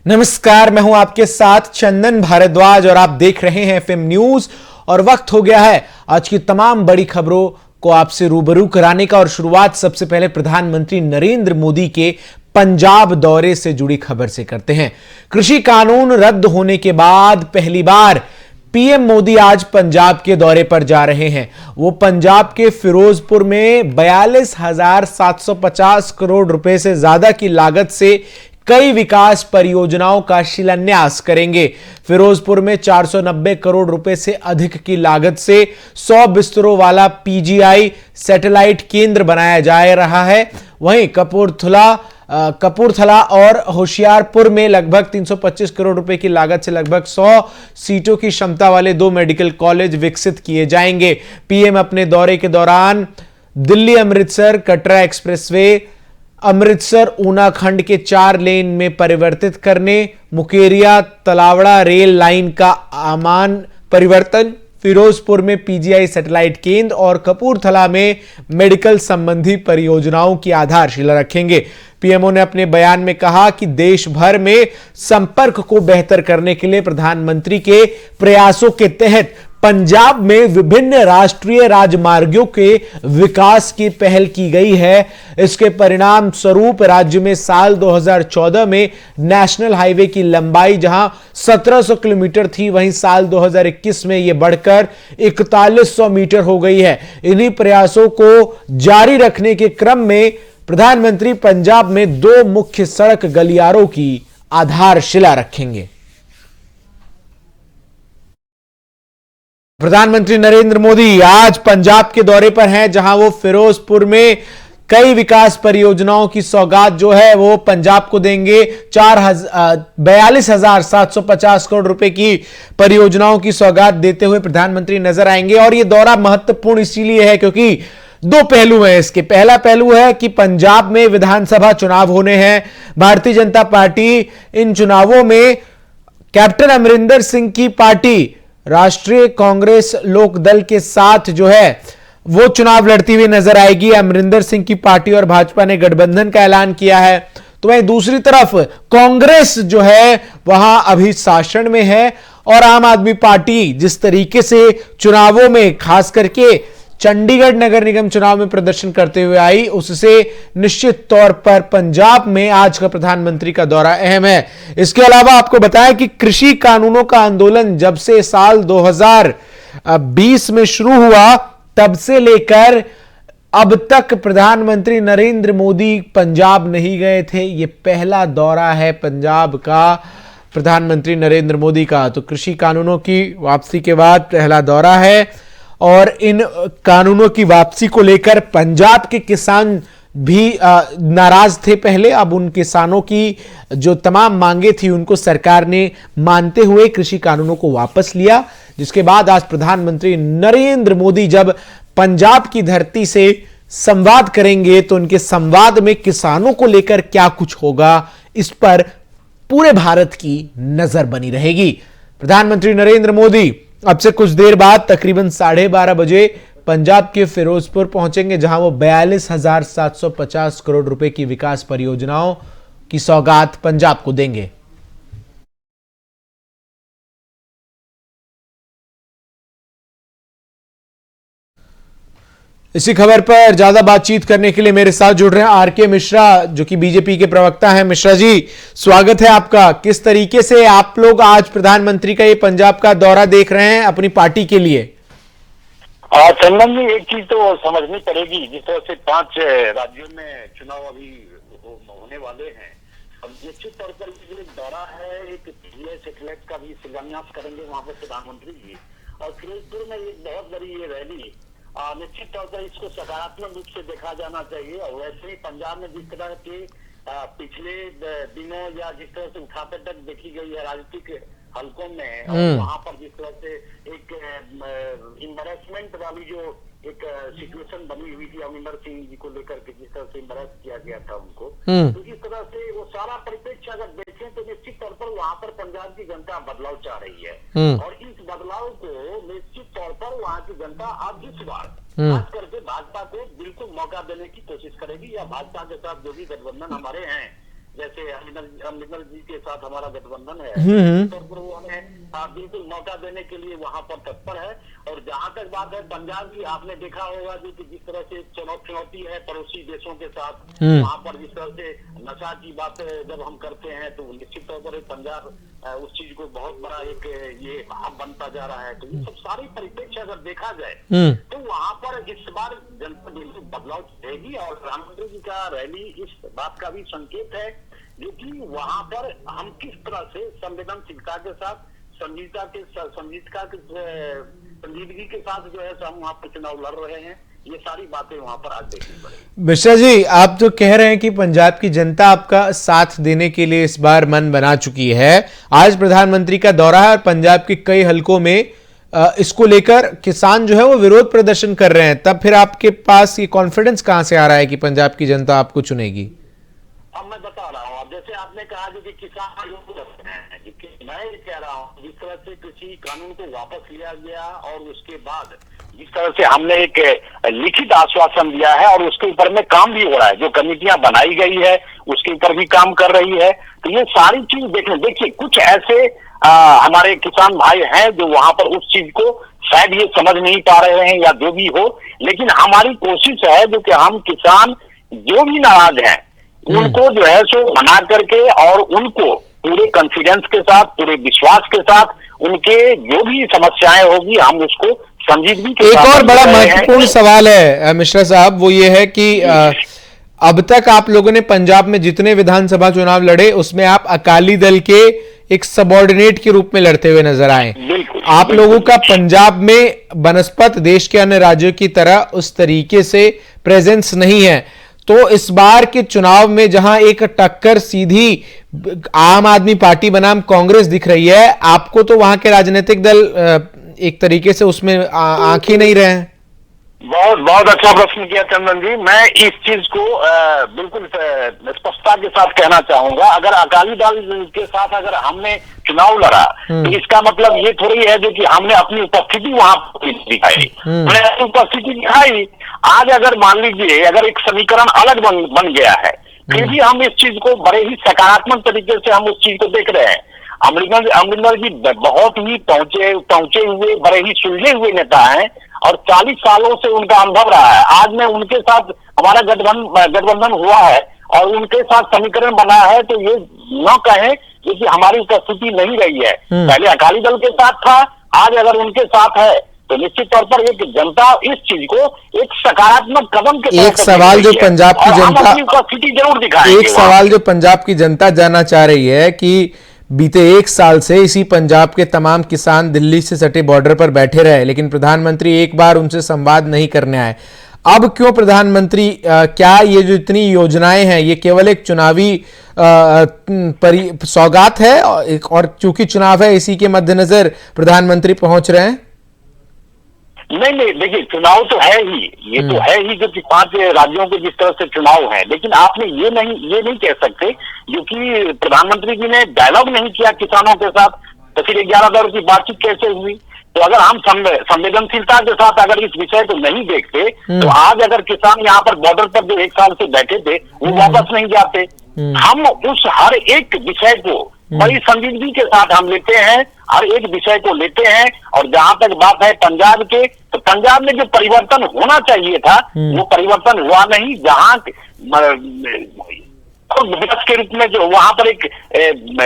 नमस्कार, मैं हूं आपके साथ चंदन भारद्वाज और आप देख रहे हैं एफएम न्यूज। और वक्त हो गया है आज की तमाम बड़ी खबरों को आपसे रूबरू कराने का। और शुरुआत सबसे पहले प्रधानमंत्री नरेंद्र मोदी के पंजाब दौरे से जुड़ी खबर से करते हैं। कृषि कानून रद्द होने के बाद पहली बार पीएम मोदी आज पंजाब के दौरे पर जा रहे हैं। वो पंजाब के फिरोजपुर में 42,750 करोड़ रुपए से ज्यादा की लागत से कई विकास परियोजनाओं का शिलान्यास करेंगे। फिरोजपुर में 490 करोड़ रुपए से अधिक की लागत से 100 बिस्तरों वाला पीजीआई सैटेलाइट केंद्र बनाया जा रहा है। वहीं कपूरथला और होशियारपुर में लगभग 325 करोड़ रुपए की लागत से लगभग 100 सीटों की क्षमता वाले 2 मेडिकल कॉलेज विकसित किए जाएंगे। पीएम अपने दौरे के दौरान दिल्ली अमृतसर कटरा एक्सप्रेसवे, अमृतसर ऊना खंड के 4 लेन में परिवर्तित करने, मुकेरिया तलावड़ा रेल लाइन का आमान परिवर्तन, फिरोजपुर में पीजीआई सैटेलाइट केंद्र और कपूरथला में मेडिकल संबंधी परियोजनाओं की आधारशिला रखेंगे। पीएमओ ने अपने बयान में कहा कि देश भर में संपर्क को बेहतर करने के लिए प्रधानमंत्री के प्रयासों के तहत पंजाब में विभिन्न राष्ट्रीय राजमार्गों के विकास की पहल की गई है। इसके परिणाम स्वरूप राज्य में साल 2014 में नेशनल हाईवे की लंबाई जहां 1700 किलोमीटर थी, वहीं साल 2021 में यह बढ़कर 4100 मीटर हो गई है। इन्हीं प्रयासों को जारी रखने के क्रम में प्रधानमंत्री पंजाब में 2 मुख्य सड़क गलियारों की आधारशिला रखेंगे। प्रधानमंत्री नरेंद्र मोदी आज पंजाब के दौरे पर हैं, जहां वो फिरोजपुर में कई विकास परियोजनाओं की सौगात जो है वो पंजाब को देंगे। 42,750 करोड़ रुपए की परियोजनाओं की सौगात देते हुए प्रधानमंत्री नजर आएंगे। और यह दौरा महत्वपूर्ण इसीलिए है क्योंकि 2 पहलू हैं इसके। पहला पहलू है कि पंजाब में विधानसभा चुनाव होने हैं। भारतीय जनता पार्टी इन चुनावों में कैप्टन अमरिंदर सिंह की पार्टी राष्ट्रीय कांग्रेस लोकदल के साथ जो है वो चुनाव लड़ती हुई नजर आएगी। अमरिंदर सिंह की पार्टी और भाजपा ने गठबंधन का ऐलान किया है। तो वहीं दूसरी तरफ कांग्रेस जो है वहां अभी शासन में है और आम आदमी पार्टी जिस तरीके से चुनावों में खास करके चंडीगढ़ नगर निगम चुनाव में प्रदर्शन करते हुए आई, उससे निश्चित तौर पर पंजाब में आज का प्रधानमंत्री का दौरा अहम है। इसके अलावा आपको बताया कि कृषि कानूनों का आंदोलन जब से साल 2020 में शुरू हुआ तब से लेकर अब तक प्रधानमंत्री नरेंद्र मोदी पंजाब नहीं गए थे। यह पहला दौरा है पंजाब का प्रधानमंत्री नरेंद्र मोदी का। तो कृषि कानूनों की वापसी के बाद पहला दौरा है और इन कानूनों की वापसी को लेकर पंजाब के किसान भी नाराज थे पहले। अब उन किसानों की जो तमाम मांगे थी उनको सरकार ने मानते हुए कृषि कानूनों को वापस लिया, जिसके बाद आज प्रधानमंत्री नरेंद्र मोदी जब पंजाब की धरती से संवाद करेंगे तो उनके संवाद में किसानों को लेकर क्या कुछ होगा, इस पर पूरे भारत की नजर बनी रहेगी। प्रधानमंत्री नरेंद्र मोदी अब से कुछ देर बाद तकरीबन 12:30 बजे पंजाब के फिरोजपुर पहुंचेंगे, जहां वो 42,750 करोड़ रुपए की विकास परियोजनाओं की सौगात पंजाब को देंगे। इसी खबर पर ज्यादा बातचीत करने के लिए मेरे साथ जुड़ रहे हैं आरके मिश्रा, जो कि बीजेपी के प्रवक्ता हैं। मिश्रा जी, स्वागत है आपका। किस तरीके से आप लोग आज प्रधानमंत्री का ये पंजाब का दौरा देख रहे हैं अपनी पार्टी के लिए? चंदन जी, एक चीज तो समझनी पड़ेगी, जिस तरह से 5 राज्यों में चुनाव अभी होने वाले हैं, अब निश्चित तौर पर एक दौरा है, एक सैटेलाइट का भी शिलान्यास करेंगे वहां पर प्रधानमंत्री जी, और फिरोजपुर में एक बहुत बड़ी ये रैली। निश्चित तौर पर इसको सकारात्मक रूप से देखा जाना चाहिए। और वैसे ही पंजाब में जिस तरह के पिछले दिनों या जिस तरह से उठापटक देखी गई है राजनीतिक हलकों में, और वहां पर जिस तरह से एक एम्बैरेसमेंट वाली जो एक सिचुएशन बनी हुई थी अमरिंदर सिंह जी को लेकर के, जिस तरह से एम्बैरेस किया गया था उनको, तो इस तरह से वो सारा परिप्रेक्ष्य अगर देखें तो निश्चित तौर पर वहां पर पंजाब की जनता बदलाव चाह रही है। और इस बदलाव को निश्चित तौर पर वहां की जनता अब इस बार खास करके भाजपा को बिल्कुल मौका देने की कोशिश करेगी, या भाजपा के साथ जो भी गठबंधन हमारे हैं जैसे अमरिंदर जी के साथ हमारा गठबंधन है, तो वो हमें बिल्कुल मौका देने के लिए वहां पर तत्पर है। और जहां तक बात है पंजाब की, आपने देखा होगा जो कि जिस तरह से चुनौती है पड़ोसी देशों के साथ, वहां पर जिस तरह से नशा की बात जब हम करते हैं तो निश्चित तौर पर पंजाब उस चीज को बहुत बड़ा एक ये हब बनता जा रहा है। तो ये सब सारी परिप्रेक्ष्य अगर देखा जाए तो वहां पर इस बार जनता बिल्कुल बदलाव रहेगी। और प्रधानमंत्री जी का रैली इस बात का भी संकेत है जो कि वहां पर हम किस तरह से संवेदनशीलता के साथ संजीदगी के साथ जो है हम वहां पर चुनाव लड़ रहे हैं। ये सारी बातें वहां पर आज देखनी पड़ेगी। मिश्रा जी, आप जो कह रहे हैं कि पंजाब की जनता आपका साथ देने के लिए इस बार मन बना चुकी है, आज प्रधानमंत्री का दौरा है और पंजाब के कई हलकों में इसको लेकर किसान जो है वो विरोध प्रदर्शन कर रहे हैं, तब फिर आपके पास ये कॉन्फिडेंस कहां से आ रहा है कि पंजाब की जनता आपको चुनेगी? अब मैं बता रहा हूँ, जैसे आपने कहा कि किसान मैं ये कह रहा हूँ जिस तरह से कृषि कानून को वापस लिया गया और उसके बाद जिस तरह से हमने एक लिखित आश्वासन दिया है और उसके ऊपर में काम भी हो रहा है, जो कमेटियां बनाई गई है उसके ऊपर भी काम कर रही है। तो ये सारी चीज देखिए कुछ ऐसे हमारे किसान भाई हैं जो वहां पर उस चीज को शायद ये समझ नहीं पा रहे हैं या जो भी हो, लेकिन हमारी कोशिश है जो कि हम किसान जो भी नाराज हैं उनको जो है सो मना करके और उनको पूरे कॉन्फिडेंस के साथ, पूरे विश्वास के साथ उनके जो भी समस्याएं होगी हम उसको संजीदगी के साथ। एक और बड़ा महत्वपूर्ण सवाल है मिश्रा साहब, वो ये है कि अब तक आप लोगों ने पंजाब में जितने विधानसभा चुनाव लड़े उसमें आप अकाली दल के एक सबऑर्डिनेट के रूप में लड़ते हुए नजर आए। आप लोगों का पंजाब में बनस्पत देश के अन्य राज्यों की तरह उस तरीके से प्रेजेंस नहीं है, तो इस बार के चुनाव में जहां एक टक्कर सीधी आम आदमी पार्टी बनाम कांग्रेस दिख रही है, आपको तो वहां के राजनीतिक दल एक तरीके से उसमें आंख ही नहीं रहे हैं। बहुत अच्छा प्रश्न किया चंदन जी। मैं इस चीज को बिल्कुल स्पष्टता के साथ कहना चाहूंगा। अगर अकाली दल के साथ अगर हमने चुनाव लड़ा तो इसका मतलब ये थोड़ी है जो कि हमने अपनी उपस्थिति वहां दिखाई, हमने अपनी उपस्थिति दिखाई। आज अगर मान लीजिए अगर एक समीकरण अलग बन गया है, फिर भी हम इस चीज को बड़े ही सकारात्मक तरीके से हम उस चीज को देख रहे हैं। अमरिंदर जी बहुत ही पहुंचे हुए बड़े ही सुलझे हुए नेता हैं और 40 सालों से उनका अनुभव रहा है। आज में उनके साथ हमारा गठबंधन हुआ है और उनके साथ समीकरण बना है, तो ये न कहें कि हमारी उपस्थिति नहीं रही है। पहले अकाली दल के साथ था, आज अगर उनके साथ है तो निश्चित तौर पर एक जनता इस चीज को एक सकारात्मक कदम के एक सवाल जो पंजाब की जनता उपस्थिति जरूर दिखाएंगे। एक सवाल जो पंजाब की जनता जानना चाह रही है कि बीते एक साल से इसी पंजाब के तमाम किसान दिल्ली से सटे बॉर्डर पर बैठे रहे, लेकिन प्रधानमंत्री एक बार उनसे संवाद नहीं करने आए। अब क्यों प्रधानमंत्री, क्या ये जो इतनी योजनाएं हैं ये केवल एक चुनावी सौगात है और चूंकि चुनाव है इसी के मद्देनजर प्रधानमंत्री पहुंच रहे हैं? नहीं, देखिए चुनाव तो है ही, ये तो है ही जो कि 5 राज्यों के जिस तरह से चुनाव है, लेकिन आपने ये नहीं कह सकते क्योंकि प्रधानमंत्री जी ने डायलॉग नहीं किया किसानों के साथ, तो फिर 11 दौर की बातचीत कैसे हुई? तो अगर हम संवेदनशीलता के साथ अगर इस विषय को नहीं देखते तो आज अगर किसान यहाँ पर बॉर्डर पर जो 1 साल से बैठे थे वो वापस नहीं जाते। हम उस हर एक विषय को बड़ी संजीदगी के साथ हम लेते हैं, हर एक विषय को लेते हैं। और जहां तक बात है पंजाब के, तो पंजाब में जो परिवर्तन होना चाहिए था वो परिवर्तन हुआ नहीं। जहां विकास के रूप में जो वहां पर एक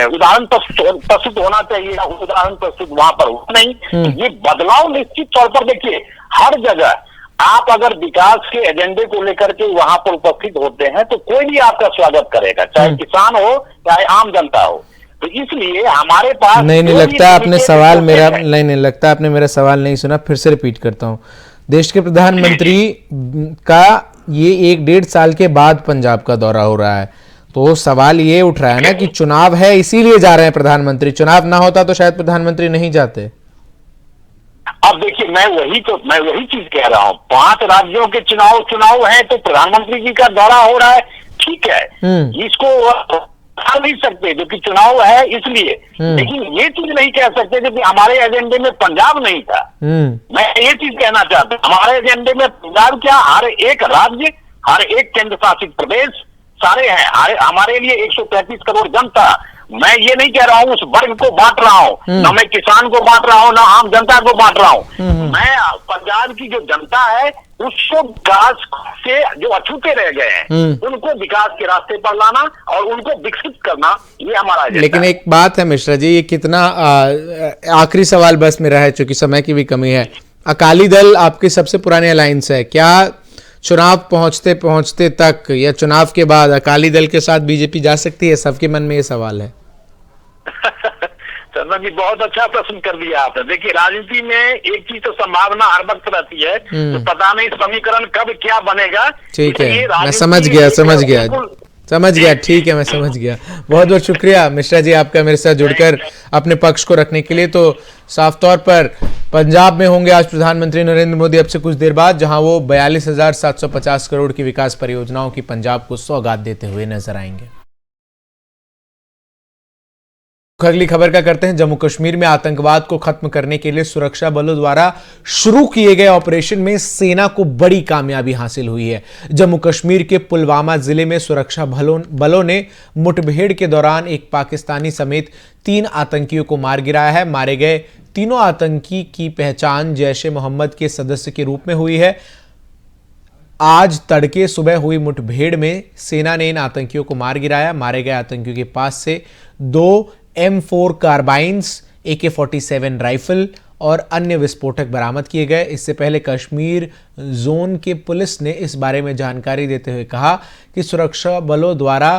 उदाहरण प्रस्तुत होना चाहिए, उदाहरण प्रस्तुत वहां पर हुआ नहीं। ये बदलाव निश्चित तौर पर देखिए हर जगह आप अगर विकास के एजेंडे को लेकर के वहां पर उपस्थित होते हैं तो कोई भी आपका स्वागत करेगा, चाहे किसान हो चाहे आम जनता हो। तो इसलिए हमारे पास नहीं लगता आपने सवाल मेरा नहीं लगता आपने मेरा सवाल नहीं सुना, फिर से रिपीट करता हूं। देश के प्रधानमंत्री का ये 1-1.5 साल के बाद पंजाब का दौरा हो रहा है, तो सवाल ये उठ रहा है ना कि चुनाव है इसीलिए जा रहे हैं प्रधानमंत्री, चुनाव ना होता तो शायद प्रधानमंत्री नहीं जाते। अब देखिए मैं वही चीज कह रहा हूँ, 5 राज्यों के चुनाव है तो प्रधानमंत्री जी का दौरा हो रहा है, ठीक है, इसको कह नहीं सकते जो कि चुनाव है इसलिए, लेकिन ये चीज नहीं कह सकते जो कि हमारे एजेंडे में पंजाब नहीं था। मैं ये चीज कहना चाहता हूँ, हमारे एजेंडे में पंजाब क्या, हर एक राज्य, हर एक केंद्र शासित प्रदेश सारे हैं। हमारे लिए 133 करोड़ जनता, मैं ये नहीं कह रहा हूँ उस वर्ग को बांट रहा हूँ, ना मैं किसान को बांट रहा हूँ, ना आम जनता को बांट रहा हूँ। मैं पंजाब की जो जनता है उसको विकास से जो अछूते रह गए हैं उनको विकास के रास्ते पर लाना और उनको विकसित करना, ये हमारा एजेंडा लेकिन है। एक बात है मिश्रा जी, ये कितना आखिरी सवाल बस मेरा है, चूंकि समय की भी कमी है। अकाली दल आपकी सबसे पुरानी अलायंस है, क्या चुनाव पहुंचते पहुंचते तक या चुनाव के बाद अकाली दल के साथ बीजेपी जा सकती है? सबके मन में ये सवाल है। चंदन जी बहुत अच्छा प्रश्न कर दिया आपने। देखिए राजनीति में एक चीज तो संभावना हर वक्त रहती है, तो पता नहीं समीकरण कब क्या बनेगा। ठीक है, इसलिए मैं राजनीति समझ गया, ठीक है, मैं समझ गया। बहुत बहुत शुक्रिया मिश्रा जी आपका मेरे साथ जुड़कर अपने पक्ष को रखने के लिए। तो साफ तौर पर पंजाब में होंगे आज प्रधानमंत्री नरेंद्र मोदी अब से कुछ देर बाद, जहां वो 42,750 करोड़ की विकास परियोजनाओं की पंजाब को सौगात देते हुए नजर आएंगे। अगली खबर का करते हैं। जम्मू कश्मीर में आतंकवाद को खत्म करने के लिए सुरक्षा बलों द्वारा शुरू किए गए ऑपरेशन में सेना को बड़ी कामयाबी हासिल हुई है। जम्मू कश्मीर के पुलवामा जिले में सुरक्षा बलों ने मुठभेड़ के दौरान एक पाकिस्तानी समेत 3 आतंकियों को मार गिराया है। मारे गए तीनों आतंकी की पहचान जैश ए मोहम्मद के सदस्य के रूप में हुई है। आज तड़के सुबह हुई मुठभेड़ में सेना ने इन आतंकियों को मार गिराया। मारे गए आतंकियों के पास से 2 M4 कार्बाइन्स, AK-47 राइफल और अन्य विस्फोटक बरामद किए गए। इससे पहले कश्मीर जोन के पुलिस ने इस बारे में जानकारी देते हुए कहा कि सुरक्षा बलों द्वारा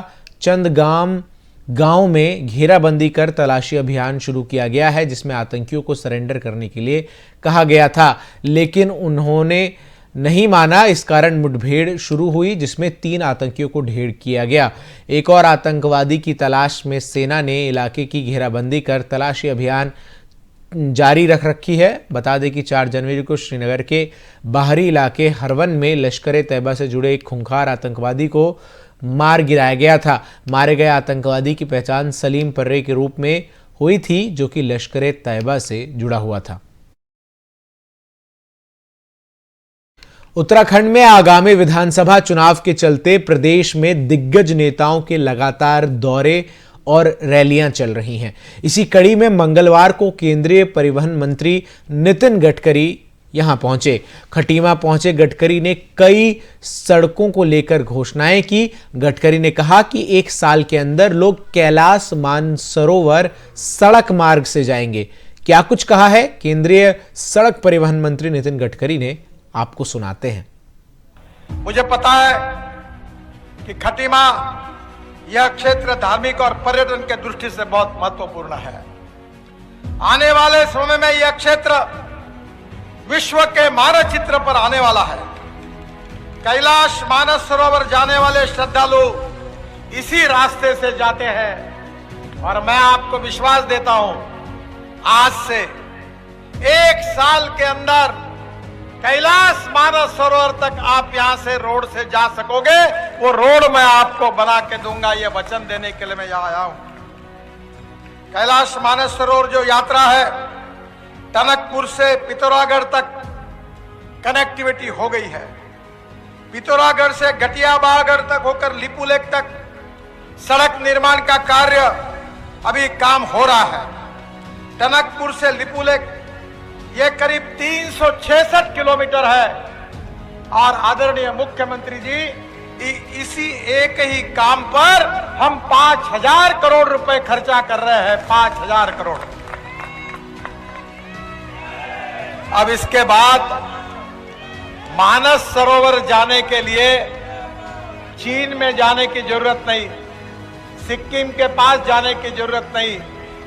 चंदगाम गांव में घेराबंदी कर तलाशी अभियान शुरू किया गया है, जिसमें आतंकियों को सरेंडर करने के लिए कहा गया था, लेकिन उन्होंने नहीं माना। इस कारण मुठभेड़ शुरू हुई जिसमें 3 आतंकियों को ढेर किया गया। एक और आतंकवादी की तलाश में सेना ने इलाके की घेराबंदी कर तलाशी अभियान जारी रख रखी है। बता दें कि 4 जनवरी को श्रीनगर के बाहरी इलाके हरवन में लश्कर ए तैयबा से जुड़े एक खूंखार आतंकवादी को मार गिराया गया था। मारे गए आतंकवादी की पहचान सलीम पर्रे के रूप में हुई थी, जो कि लश्कर ए तैयबा से जुड़ा हुआ था। उत्तराखंड में आगामी विधानसभा चुनाव के चलते प्रदेश में दिग्गज नेताओं के लगातार दौरे और रैलियां चल रही हैं। इसी कड़ी में मंगलवार को केंद्रीय परिवहन मंत्री नितिन गडकरी यहां पहुंचे। खटीमा पहुंचे गडकरी ने कई सड़कों को लेकर घोषणाएं की। गडकरी ने कहा कि 1 साल के अंदर लोग कैलाश मानसरोवर सड़क मार्ग से जाएंगे। क्या कुछ कहा है केंद्रीय सड़क परिवहन मंत्री नितिन गडकरी ने, आपको सुनाते हैं। मुझे पता है कि खटीमा यह क्षेत्र धार्मिक और पर्यटन के दृष्टि से बहुत महत्वपूर्ण है। आने वाले समय में यह क्षेत्र विश्व के मानचित्र पर आने वाला है। कैलाश मानस सरोवर जाने वाले श्रद्धालु इसी रास्ते से जाते हैं और मैं आपको विश्वास देता हूं, आज से 1 साल के अंदर कैलाश मानस सरोवर तक आप यहां से रोड से जा सकोगे। वो रोड मैं आपको बना के दूंगा, ये वचन देने के लिए मैं यहां आया हूं। कैलाश मानस सरोवर जो यात्रा है, टनकपुर से पिथौरागढ़ तक कनेक्टिविटी हो गई है। पिथौरागढ़ से गटियाबागढ़ तक होकर लिपुलेख तक सड़क निर्माण का कार्य अभी काम हो रहा है। टनकपुर से लिपुलेख ये करीब 366 किलोमीटर है और आदरणीय मुख्यमंत्री जी इसी एक ही काम पर हम 5,000 करोड़ रुपए खर्चा कर रहे हैं। 5,000 करोड़। अब इसके बाद मानस सरोवर जाने के लिए चीन में जाने की जरूरत नहीं, सिक्किम के पास जाने की जरूरत नहीं,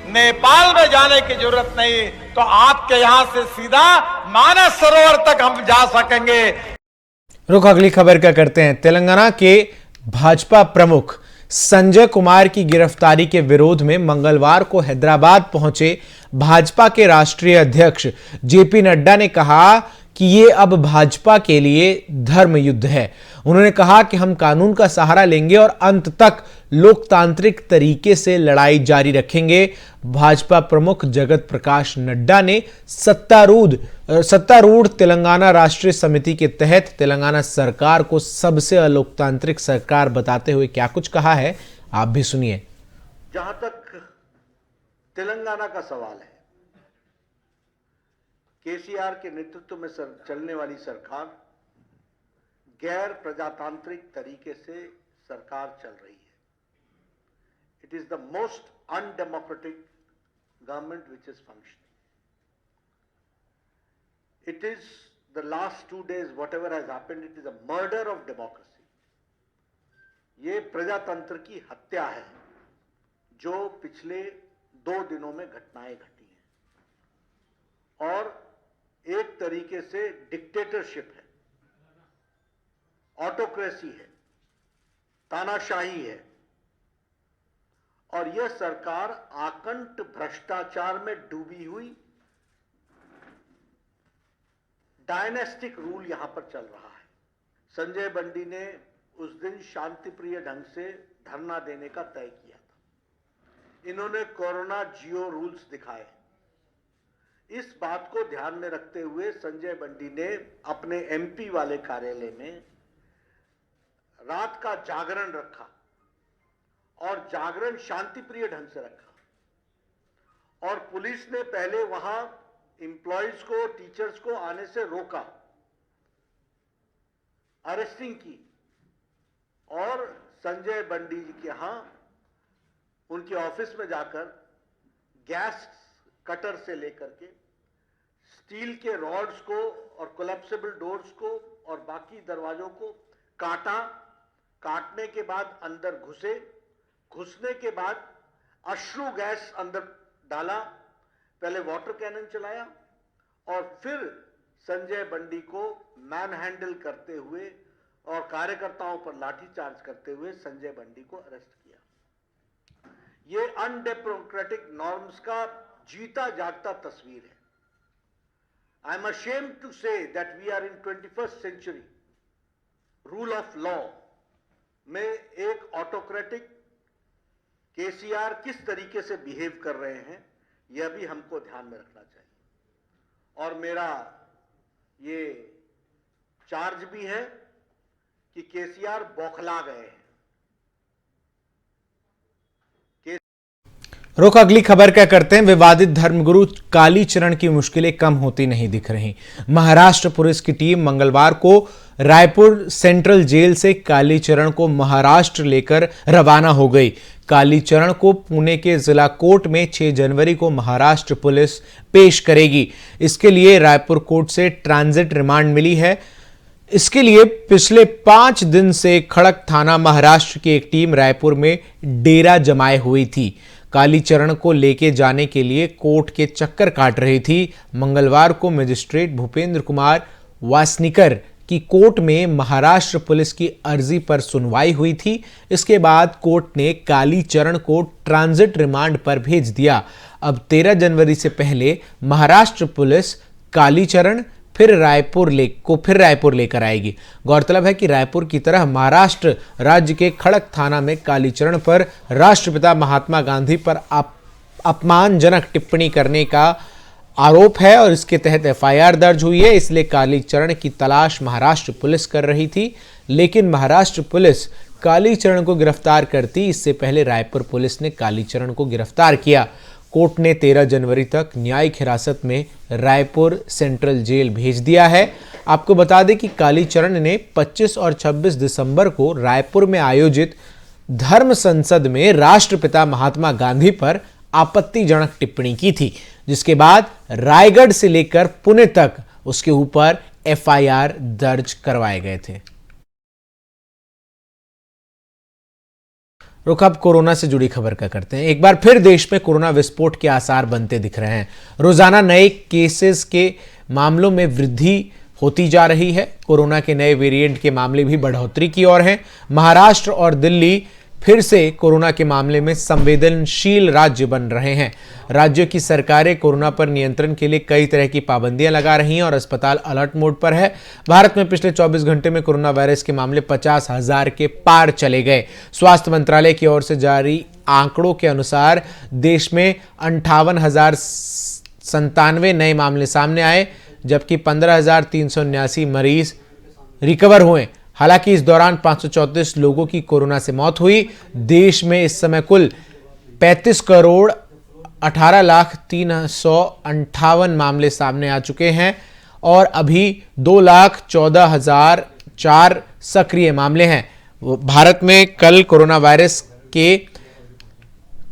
नेपाल में जाने की जरूरत नहीं, तो आपके यहां से सीधा मानस सरोवर तक हम जा सकेंगे। रुख अगली खबर का करते हैं। तेलंगाना के भाजपा प्रमुख संजय कुमार की गिरफ्तारी के विरोध में मंगलवार को हैदराबाद पहुंचे भाजपा के राष्ट्रीय अध्यक्ष जेपी नड्डा ने कहा कि ये अब भाजपा के लिए धर्म युद्ध है। उन्होंने कहा कि हम कानून का सहारा लेंगे और अंत तक लोकतांत्रिक तरीके से लड़ाई जारी रखेंगे। भाजपा प्रमुख जगत प्रकाश नड्डा ने सत्तारूढ़ तेलंगाना राष्ट्रीय समिति के तहत तेलंगाना सरकार को सबसे अलोकतांत्रिक सरकार बताते हुए क्या कुछ कहा है, आप भी सुनिए। जहां तक तेलंगाना का सवाल है, केसीआर के नेतृत्व में चलने वाली सरकार गैर प्रजातांत्रिक तरीके से सरकार चल रही है। It is the most undemocratic government which is functioning. It is the last 2 days whatever has happened, it is a murder of democracy। ये प्रजातंत्र की हत्या है जो पिछले 2 दिनों में घटनाएं घटी हैं, और एक तरीके से डिक्टेटरशिप है, ऑटोक्रेसी है, तानाशाही है, और यह सरकार आकंठ भ्रष्टाचार में डूबी हुई डायनेस्टिक रूल यहां पर चल रहा है। संजय बंडी ने उस दिन शांतिप्रिय ढंग से धरना देने का तय किया था। इन्होंने कोरोना जियो रूल्स दिखाए। इस बात को ध्यान में रखते हुए संजय बंडी ने अपने एमपी वाले कार्यालय में रात का जागरण रखा, और जागरण शांतिप्रिय ढंग से रखा, और पुलिस ने पहले वहां एम्प्लॉइज को, टीचर्स को आने से रोका, अरेस्टिंग की, और संजय बंडी जी के यहां उनके ऑफिस में जाकर गैस कटर से लेकर के स्टील के रॉड्स को और कोलैप्सिबल डोर्स को और बाकी दरवाजों को काटा। काटने के बाद अंदर घुसने के बाद अश्रु गैस अंदर डाला, पहले वाटर कैनन चलाया, और फिर संजय बंडी को मैन हैंडल करते हुए और कार्यकर्ताओं पर लाठीचार्ज करते हुए संजय बंडी को अरेस्ट किया। ये अनडेमोक्रेटिक नॉर्म्स का जीता जागता तस्वीर है। I am ashamed to say that we are in 21st century। Rule of law में एक ऑटोक्रेटिक केसीआर किस तरीके से बिहेव कर रहे हैं, यह भी हमको ध्यान में रखना चाहिए। और मेरा ये चार्ज भी है कि केसीआर बौखला गए हैं। रुख अगली खबर क्या करते हैं। विवादित धर्मगुरु कालीचरण की मुश्किलें कम होती नहीं दिख रही। महाराष्ट्र पुलिस की टीम मंगलवार को रायपुर सेंट्रल जेल से कालीचरण को महाराष्ट्र लेकर रवाना हो गई। कालीचरण को पुणे के जिला कोर्ट में 6 जनवरी को महाराष्ट्र पुलिस पेश करेगी। इसके लिए रायपुर कोर्ट से ट्रांजिट रिमांड मिली है। इसके लिए पिछले 5 दिन से खड़क थाना महाराष्ट्र की एक टीम रायपुर में डेरा जमाए हुई थी। कालीचरण को लेके जाने के लिए कोर्ट के चक्कर काट रही थी। मंगलवार को मजिस्ट्रेट भूपेंद्र कुमार वासनिकर की कोर्ट में महाराष्ट्र पुलिस की अर्जी पर सुनवाई हुई थी। इसके बाद कोर्ट ने कालीचरण को ट्रांजिट रिमांड पर भेज दिया। अब 13 जनवरी से पहले महाराष्ट्र पुलिस कालीचरण फिर रायपुर लेकर आएगी। गौरतलब है कि रायपुर की तरह महाराष्ट्र राज्य के खड़क थाना में कालीचरण पर राष्ट्रपिता महात्मा गांधी पर अपमानजनक टिप्पणी करने का आरोप है और इसके तहत एफआईआर दर्ज हुई है। इसलिए कालीचरण की तलाश महाराष्ट्र पुलिस कर रही थी, लेकिन महाराष्ट्र पुलिस कालीचरण को गिरफ्तार करती इससे पहले रायपुर पुलिस ने कालीचरण को गिरफ्तार किया। कोर्ट ने 13 जनवरी तक न्यायिक हिरासत में रायपुर सेंट्रल जेल भेज दिया है। आपको बता दें कि कालीचरण ने 25 और 26 दिसंबर को रायपुर में आयोजित धर्म संसद में राष्ट्रपिता महात्मा गांधी पर आपत्तिजनक टिप्पणी की थी, जिसके बाद रायगढ़ से लेकर पुणे तक उसके ऊपर एफआईआर दर्ज करवाए गए थे। रुख अब कोरोना से जुड़ी खबर का करते हैं। एक बार फिर देश में कोरोना विस्फोट के आसार बनते दिख रहे हैं। रोजाना नए केसेस के मामलों में वृद्धि होती जा रही है। कोरोना के नए वेरिएंट के मामले भी बढ़ोतरी की ओर हैं। महाराष्ट्र और दिल्ली फिर से कोरोना के मामले में संवेदनशील राज्य बन रहे हैं। राज्यों की सरकारें कोरोना पर नियंत्रण के लिए कई तरह की पाबंदियां लगा रही हैं और अस्पताल अलर्ट मोड पर है। भारत में पिछले 24 घंटे में कोरोना वायरस के मामले 50,000 के पार चले गए। स्वास्थ्य मंत्रालय की ओर से जारी आंकड़ों के अनुसार देश में 58,097 नए मामले सामने आए, जबकि 15,379 मरीज रिकवर हुए। हालांकि इस दौरान 534 लोगों की कोरोना से मौत हुई। देश में इस समय कुल 35,18,03,958 मामले सामने आ चुके हैं और अभी 2,14,004 सक्रिय मामले हैं। भारत में कल कोरोना वायरस के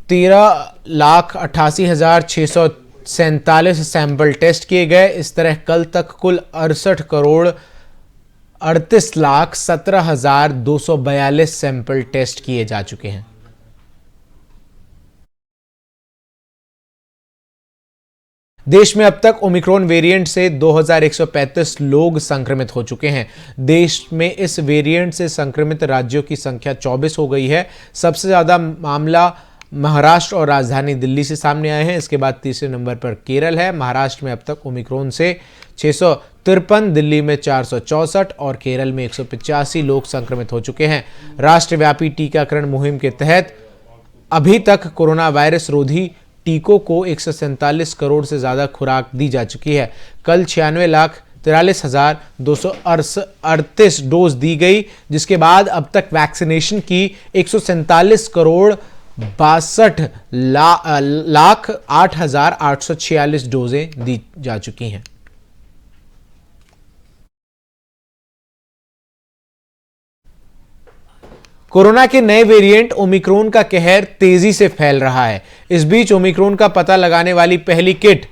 13,88,647 सैंपल टेस्ट किए गए। इस तरह कल तक कुल 68,38,17,242 सैंपल टेस्ट किए जा चुके हैं। देश में अब तक ओमिक्रॉन वेरिएंट से 2,135 लोग संक्रमित हो चुके हैं। देश में इस वेरिएंट से संक्रमित राज्यों की संख्या 24 हो गई है। सबसे ज्यादा मामला महाराष्ट्र और राजधानी दिल्ली से सामने आए हैं। इसके बाद तीसरे नंबर पर केरल है। महाराष्ट्र में अब तक ओमिक्रॉन से 653, दिल्ली में 464 और केरल में 185 लोग संक्रमित हो चुके हैं। राष्ट्रव्यापी टीकाकरण मुहिम के तहत अभी तक कोरोना वायरस रोधी टीकों को 147 करोड़ से ज्यादा खुराक दी जा चुकी है। कल 96,43,238 डोज दी गई, जिसके बाद अब तक वैक्सीनेशन की 147 करोड़ 62,08,846 डोजें दी जा चुकी हैं। कोरोना के नए वेरिएंट ओमिक्रॉन का कहर तेजी से फैल रहा है। इस बीच ओमिक्रॉन का पता लगाने वाली पहली किट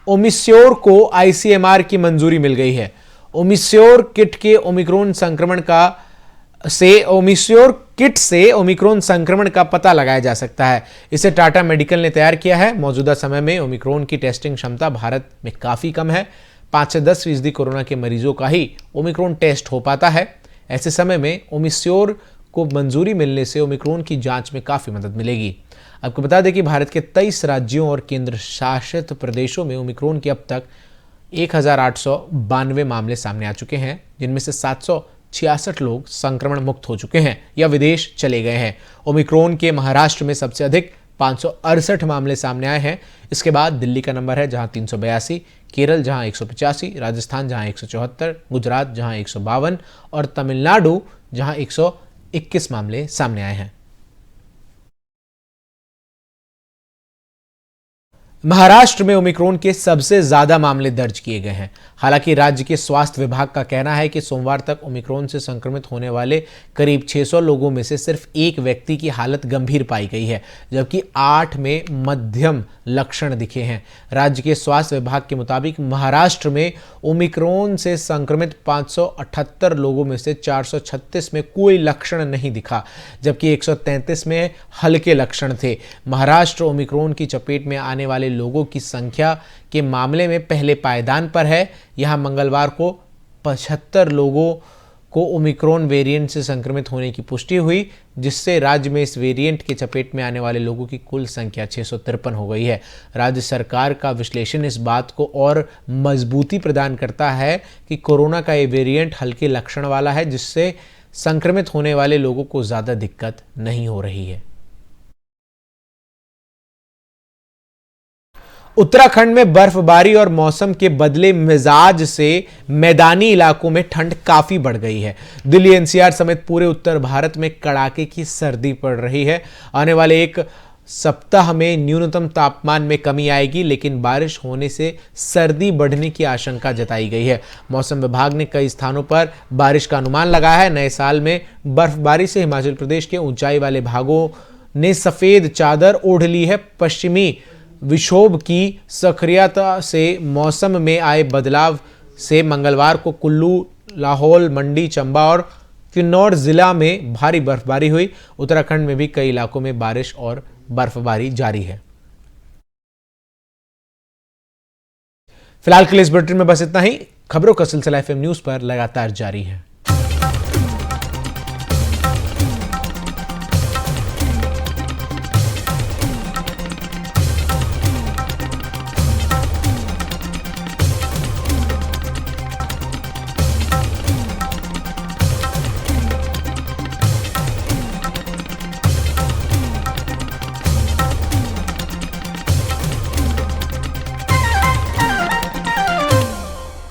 ओमिस्योर को आईसीएमआर की मंजूरी मिल गई है। ओमिस्योर किट से ओमिक्रॉन संक्रमण का पता लगाया जा सकता है। इसे टाटा मेडिकल ने तैयार किया है। मौजूदा समय में ओमिक्रॉन की टेस्टिंग क्षमता भारत में काफी कम है। 5 से 10% कोरोना के मरीजों का ही ओमिक्रॉन टेस्ट हो पाता है। ऐसे समय में ओमिस्योर को मंजूरी मिलने से ओमिक्रॉन की जांच में काफी मदद मिलेगी। आपको बता दें कि भारत के 23 राज्यों और केंद्र शासित प्रदेशों में ओमिक्रॉन के अब तक 1,892 मामले सामने आ चुके हैं, जिनमें से 766 लोग संक्रमण मुक्त हो चुके हैं या विदेश चले गए हैं। ओमिक्रॉन के महाराष्ट्र में सबसे अधिक 568 मामले सामने आए हैं। इसके बाद दिल्ली का नंबर है जहां 382, केरल जहां 185, राजस्थान जहां 174, गुजरात जहां 152 और तमिलनाडु जहां 121 मामले सामने आए हैं। महाराष्ट्र में ओमिक्रॉन के सबसे ज्यादा मामले दर्ज किए गए हैं। हालांकि राज्य के स्वास्थ्य विभाग का कहना है कि सोमवार तक ओमिक्रॉन से संक्रमित होने वाले करीब 600 लोगों में से सिर्फ एक व्यक्ति की हालत गंभीर पाई गई है, जबकि 8 में मध्यम लक्षण दिखे हैं। राज्य के स्वास्थ्य विभाग के मुताबिक महाराष्ट्र में ओमिक्रॉन से संक्रमित 578 लोगों में से 436 में कोई लक्षण नहीं दिखा, जबकि 133 में हल्के लक्षण थे। महाराष्ट्र ओमिक्रॉन की चपेट में आने वाले लोगों की संख्या के मामले में पहले पायदान पर है। यहां मंगलवार को 75 लोगों को ओमिक्रॉन वेरिएंट से संक्रमित होने की पुष्टि हुई, जिससे राज्य में इस वेरिएंट के चपेट में आने वाले लोगों की कुल संख्या 653 हो गई है। राज्य सरकार का विश्लेषण इस बात को और मजबूती प्रदान करता है कि कोरोना का ये वेरिएंट हल्के लक्षण वाला है, जिससे संक्रमित होने वाले लोगों को ज्यादा दिक्कत नहीं हो रही है। उत्तराखंड में बर्फबारी और मौसम के बदले मिजाज से मैदानी इलाकों में ठंड काफी बढ़ गई है। दिल्ली एनसीआर समेत पूरे उत्तर भारत में कड़ाके की सर्दी पड़ रही है। आने वाले एक सप्ताह में न्यूनतम तापमान में कमी आएगी, लेकिन बारिश होने से सर्दी बढ़ने की आशंका जताई गई है। मौसम विभाग ने कई स्थानों पर बारिश का अनुमान लगाया है। नए साल में बर्फबारी से हिमाचल प्रदेश के ऊंचाई वाले भागों ने सफेद चादर ओढ़ ली है। पश्चिमी विक्षोभ की सक्रियता से मौसम में आए बदलाव से मंगलवार को कुल्लू, लाहौल, मंडी, चंबा और किन्नौर जिला में भारी बर्फबारी हुई। उत्तराखंड में भी कई इलाकों में बारिश और बर्फबारी जारी है। फिलहाल के लिए इस बुलेटिन में बस इतना ही। खबरों का सिलसिला एफएम न्यूज पर लगातार जारी है।